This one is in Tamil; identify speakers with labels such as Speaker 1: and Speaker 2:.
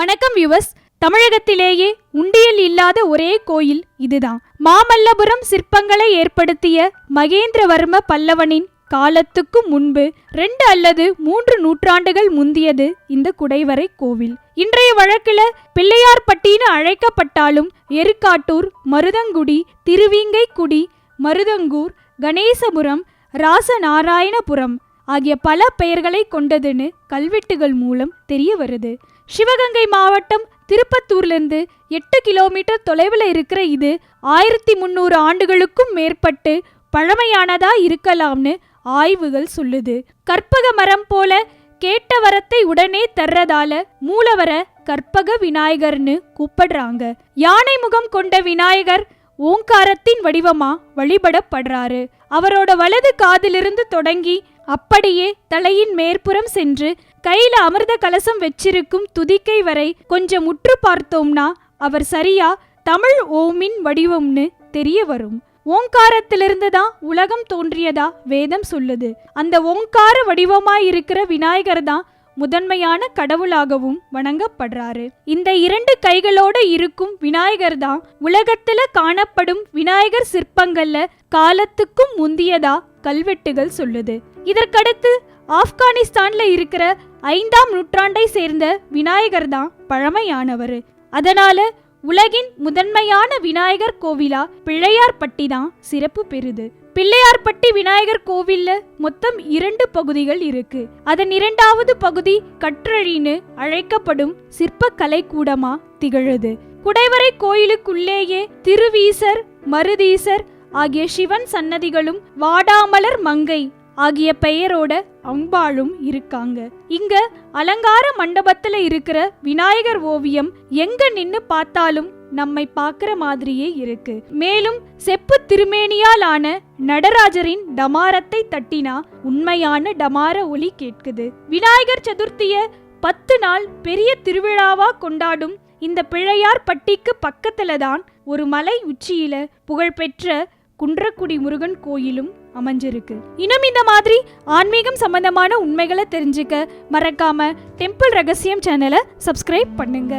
Speaker 1: வணக்கம் வியூவர்ஸ். தமிழகத்திலேயே உண்டியல் இல்லாத ஒரே கோயில் இதுதான். மாமல்லபுரம் சிற்பங்களை ஏற்படுத்திய மகேந்திரவர்ம பல்லவனின் காலத்துக்கு முன்பு 2 அல்லது 3 நூற்றாண்டுகள் முந்தியது இந்த குடைவரை கோவில். இன்றைய வழக்குல பிள்ளையார்பட்டின்னு அழைக்கப்பட்டாலும் எருக்காட்டூர், மருதங்குடி, திருவீங்கைக்குடி, மருதங்கூர், கணேசபுரம், ராசநாராயணபுரம் ஆகிய பல பெயர்களை கொண்டதுன்னு கல்வெட்டுகள் மூலம் தெரிய வருது. சிவகங்கை மாவட்டம் திருப்பத்தூர்லேருந்து 8 கிலோமீட்டர் தொலைவில் இருக்கிற இது 1300 ஆண்டுகளுக்கும் மேற்பட்டு பழமையானதா இருக்கலாம்னு ஆய்வுகள் சொல்லுது. கற்பக மரம் போல கேட்ட வரத்தை உடனே தர்றதால மூலவர கற்பக விநாயகர்னு கூப்பிடுறாங்க. யானை முகம் கொண்ட விநாயகர் ஓங்காரத்தின் வடிவமா வழிபடப்படுறாரு. அவரோட வலது காதிலிருந்து தொடங்கி அப்படியே தலையின் மேற்புறம் சென்று கையில அமிர்த கலசம் வச்சிருக்கும் துதிக்கை வரை கொஞ்சம் உற்று பார்த்தோம்னா அவர் சரியா தமிழ் ஓமின் வடிவம்னு தெரிய வரும். ஓங்காரத்திலிருந்து தான் உலகம் தோன்றியதா வேதம் சொல்லுது. அந்த ஓங்கார வடிவமாயிருக்கிற விநாயகர் தான் முதன்மையான கடவுளாகவும் வணங்கப்படுறாரு. இந்த 2 கைகளோட இருக்கும் விநாயகர் தான் உலகத்துல காணப்படும் விநாயகர் சிற்பங்கள்ல காலத்துக்கும் முந்தியதா கல்வெட்டுகள் சொல்லுது. இதற்கடுத்து ஆப்கானிஸ்தான்ல இருக்கிற 5ஆம் நூற்றாண்டை சேர்ந்த விநாயகர் தான் பழமையானவர். அதனால உலகின் முதன்மையான விநாயகர் கோவிலா பிள்ளையார்பட்டி தான் சிறப்பு பெறுது. பிள்ளையார்பட்டி விநாயகர் கோவில்ல மொத்தம் 2 பகுதிகள் இருக்கு. அதன் 2வது பகுதி கற்றழின்னு அழைக்கப்படும் சிற்ப கலைக்கூடமா திகழுது. குடைவரை கோயிலுக்குள்ளேயே திருவீசர், மருதீசர் ஆகிய சிவன் சன்னதிகளும் வாடாமலர் மங்கை ஆகிய பெயரோட அம்பாளும் இருக்காங்க. இங்க அலங்கார மண்டபத்துல இருக்கிற விநாயகர் ஓவியம் எங்க நின்னு பார்த்தாலும் நம்மை பார்க்கிற மாதிரியே இருக்கு. மேலும் செப்பு திருமேனியால் ஆன நடராஜரின் டமாரத்தை தட்டினா உண்மையான டமார ஒலி கேட்குது. விநாயகர் சதுர்த்திய 10 நாள் பெரிய திருவிழாவா கொண்டாடும் இந்த பிள்ளையார்பட்டிக்கு பக்கத்துல தான் ஒரு மலை உச்சியில புகழ்பெற்ற குன்றக்குடி முருகன் கோயிலும் அமைஞ்சிருக்கு. இன்னும் இந்த மாதிரி ஆன்மீகம் சம்பந்தமான உண்மைகளை தெரிஞ்சுக்க மறக்காம டெம்பிள் ரகசியம் சேனலை சப்ஸ்கிரைப் பண்ணுங்க.